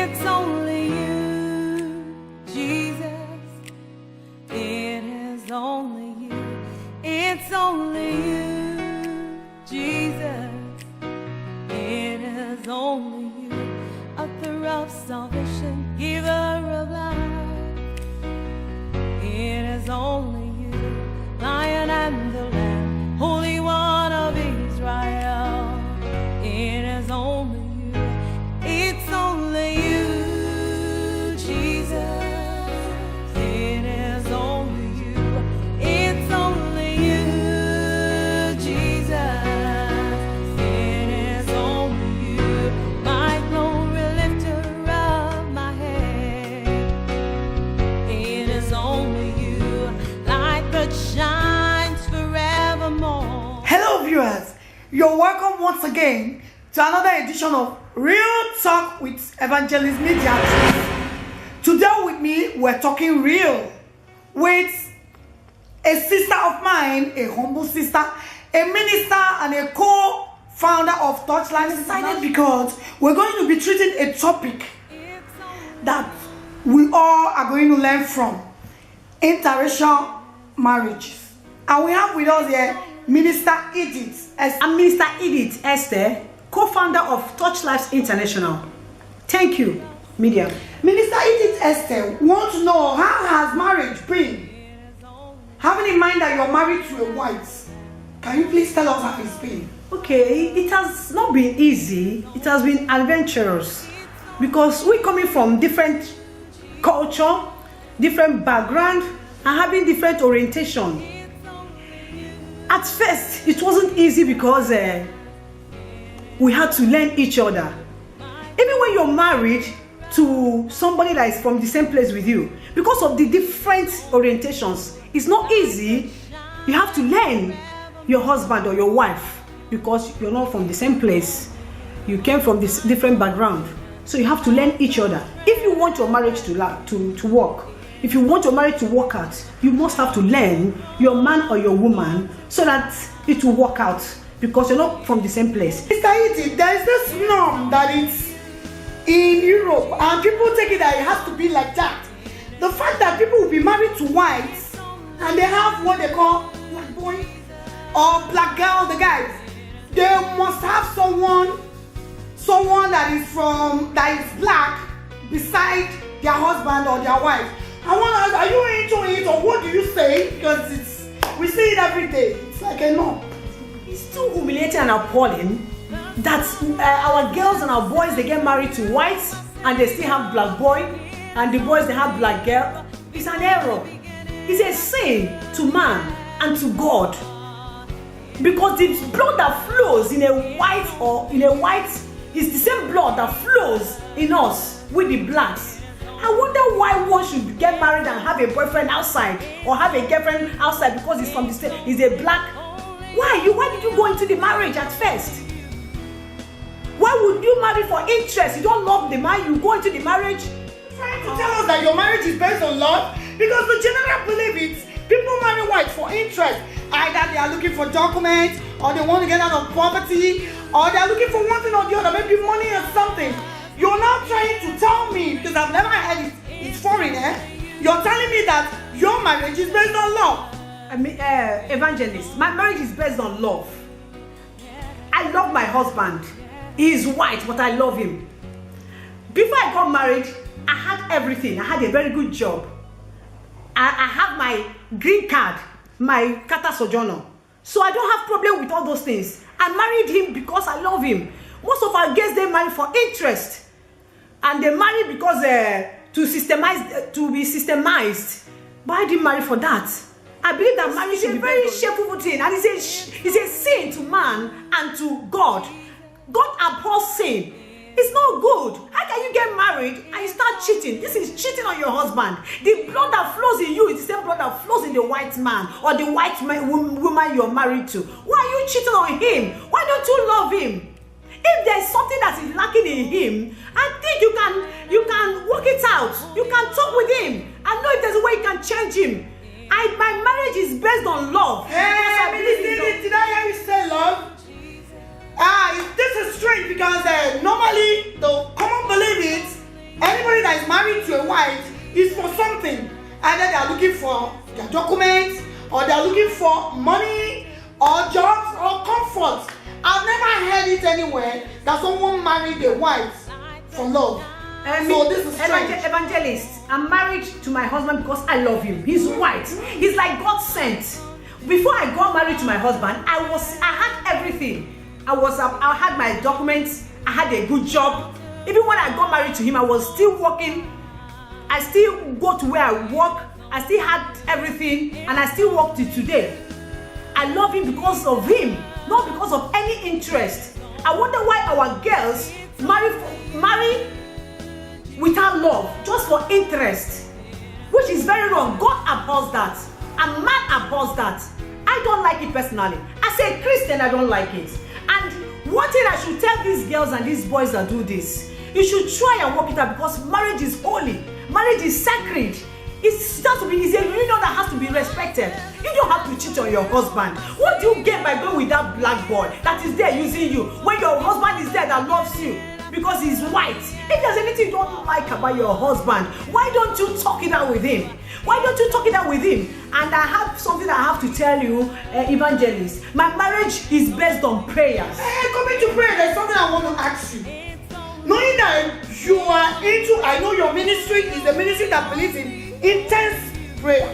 It's only you, Jesus. It is only you. It's only you, Jesus. It is only you, author of salvation, giver of life. It is only you, Lion and the Lamb, Holy One of Israel. It is only you. It's only you, Jesus. It is only you. It's only you, Jesus. It is only you, my glory lifter of my head. It is only you, light that shines forevermore. Hello viewers, you're welcome once again to another edition of Real Talk with Evangelist Media. Today with me, we're talking real with a sister of mine, a humble sister, a minister and a co-founder of Touchline Society, because we're going to be treating a topic that we all are going to learn from: interracial marriages. And we have with us here Minister Edith. I'm Minister Edith Esther, co-founder of Touchlife International. Thank you, media. Minister Edith Esther wants to know, how has marriage been? Having in mind that you're married to a white, can you please tell us how it's been? Okay, it has not been easy. It has been adventurous because we're coming from different culture, different background, and having different orientation. At first, it wasn't easy because we had to learn each other. Even when you're married to somebody that is from the same place with you, because of the different orientations, it's not easy. You have to learn your husband or your wife because you're not from the same place. You came from this different background. So you have to learn each other. If you want your marriage to work, if you want your marriage to work out, you must have to learn your man or your woman so that it will work out, because you're not from the same place. Mr. Edith, there is this norm that it's in Europe, and people take it that it has to be like that. The fact that people will be married to whites and they have what they call black boy or black girl, the guys, they must have someone that is black beside their husband or their wife. I want to ask, are you into it, or what do you say? Because we see it every day. It's like a no. It's too humiliating and appalling that our girls and our boys, they get married to whites and they still have black boy, and the boys, they have black girl. It's an error. It's a sin to man and to God, because the blood that flows in a white is the same blood that flows in us with the blacks. I wonder why one should get married and have a boyfriend outside or have a girlfriend outside because he's from the state, he's a black. Why did you go into the marriage at first? Why would you marry for interest? You don't love the man, you go into the marriage. Trying to tell us that your marriage is based on love? Because the general belief is people marry whites for interest. Either they are looking for documents, or they want to get out of poverty, or they are looking for one thing or the other, maybe money or something. You're now trying to tell me, because I've never heard it, it's foreign, You're telling me that your marriage is based on love. Evangelist, my marriage is based on love. I love my husband. He is white, but I love him. Before I got married, I had everything. I had a very good job. I have my green card, my Carta Sojourner. So I don't have problem with all those things. I married him because I love him. Most of our girls, they marry for interest. And they marry because to be systemized. But I didn't marry for that. I believe that marriage is a very shameful thing, and it's a sin to man and to God. God abhors sin. It's not good. How can you get married and you start cheating? This is cheating on your husband. The blood that flows in you is the same blood that flows in the white man or the white woman you're married to. Why are you cheating on him? Why don't you love him? If there's something that is lacking in him, I think you can work it out. You can talk with him. I know if there's a way you can change him. My marriage is based on love. Hey, did I hear you say love? This is strange because normally the common belief is read it anywhere that someone married a wife for love. So this is strange. Evangelist, I'm married to my husband because I love him. He's white. He's like God sent. Before I got married to my husband, I had everything. I had my documents. I had a good job. Even when I got married to him, I was still working. I still go to where I work. I still had everything, and I still work till today. I love him because of him, not because of any interest. I wonder why our girls marry without love, just for interest, which is very wrong. God abhors that, and man abhors that. I don't like it personally. As a Christian, I don't like it. And one thing I should tell these girls and these boys that do this, you should try and work it out, because marriage is holy. Marriage is sacred. It's a union that has to be respected. You don't have to cheat on your husband. What do you get by going with that black boy that is there using you when your husband is there that loves you because he's white? If there's anything you don't like about your husband, why don't you talk it out with him? Why don't you talk it out with him? And I have something I have to tell you, Evangelist. My marriage is based on prayers. Coming to prayer, there's something I want to ask you. Knowing that you are into, I know your ministry is a ministry that believes in intense prayer.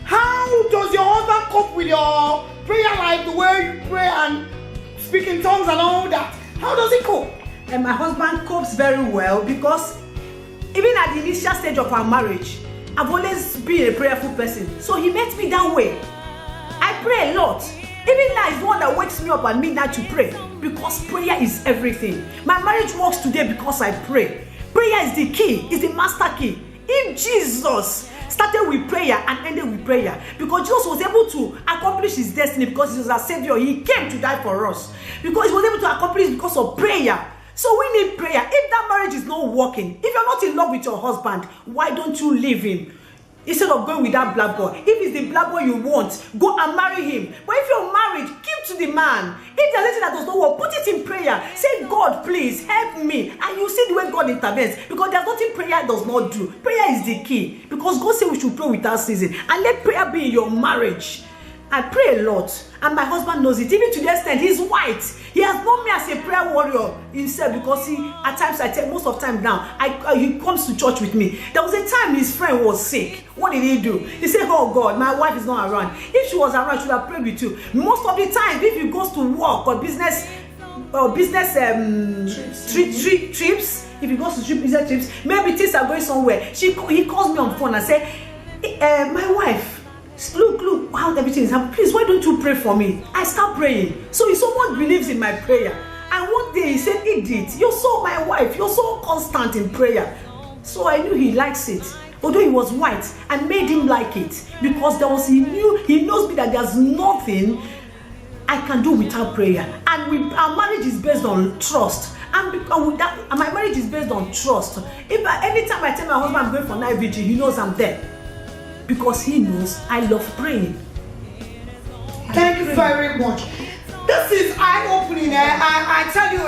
How does your husband cope with your prayer life, the way you pray and speak in tongues and all that? How does he cope? And my husband copes very well, because even at the initial stage of our marriage, I've always been a prayerful person. So he met me that way. I pray a lot. Even now, he's the one that wakes me up at midnight to pray, because prayer is everything. My marriage works today because I pray. Prayer is the key, is the master key. If Jesus started with prayer and ended with prayer, because Jesus was able to accomplish his destiny because he was our Savior, he came to die for us, because he was able to accomplish it because of prayer. So we need prayer. If that marriage is not working, if you're not in love with your husband, why don't you leave him? Instead of going with that black boy. If it's the black boy you want, go and marry him. But if you're married, give to the man. If there's anything that does not work, put it in prayer. Say, God, please help me. And you see the way God intervenes. Because there's nothing prayer does not do. Prayer is the key. Because God said we should pray without ceasing. And let prayer be in your marriage. I pray a lot, and my husband knows it. Even to the extent he's white. He has known me as a prayer warrior himself, because at times most of the time now, he comes to church with me. There was a time his friend was sick. What did he do? He said, "Oh God, my wife is not around. If she was around, she would have prayed with you." Most of the time, if he goes to work or business trips, if he goes to business trips, maybe things are going somewhere. He calls me on phone and say, "My wife, look how everything is happening. Please, why don't you pray for me?" I start praying. So if someone believes in my prayer, and one day he said, "Edith, you're so constant in prayer." So I knew he likes it. Although he was white, I made him like it, because he knows me that there's nothing I can do without prayer. And our marriage is based on trust. And my marriage is based on trust. Anytime I tell my husband I'm going for night vigil, he knows I'm there. Because he knows I love praying. Thank you very much. This is eye-opening. I tell you,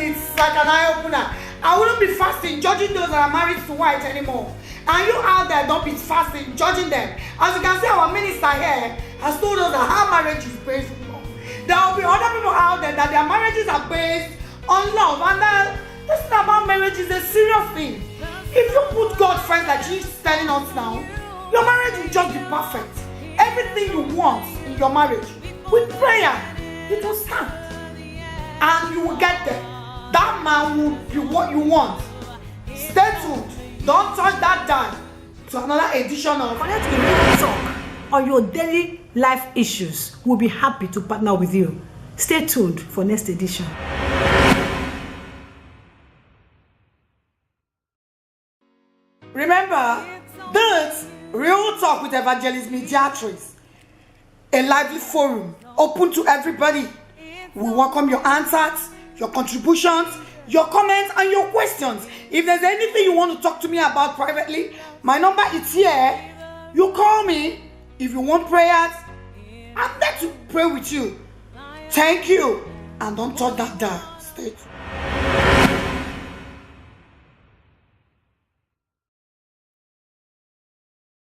it's like an eye-opener. I wouldn't be fasting judging those that are married to white anymore. And you out there, don't be fasting judging them. As you can see, our minister here has told us that our marriage is based on love. There will be other people out there that their marriages are based on love. And this thing about marriage is a serious thing. If you put God first, like he's telling us now, your marriage will just be perfect. Everything you want in your marriage, with prayer, it will stand. And you will get there. That man will be what you want. Stay tuned. Don't touch that dial. To another edition of Connect with Realtalk on your daily life issues. We'll be happy to partner with you. Stay tuned for next edition. Remember, this Real Talk with Evangelist Mediatrice, a lively forum open to everybody. We welcome your answers, your contributions, your comments, and your questions. If there's anything you want to talk to me about privately, my number is here. You call me. If you want prayers, I'm there to pray with you. Thank you, and don't touch that dial. Stay tuned.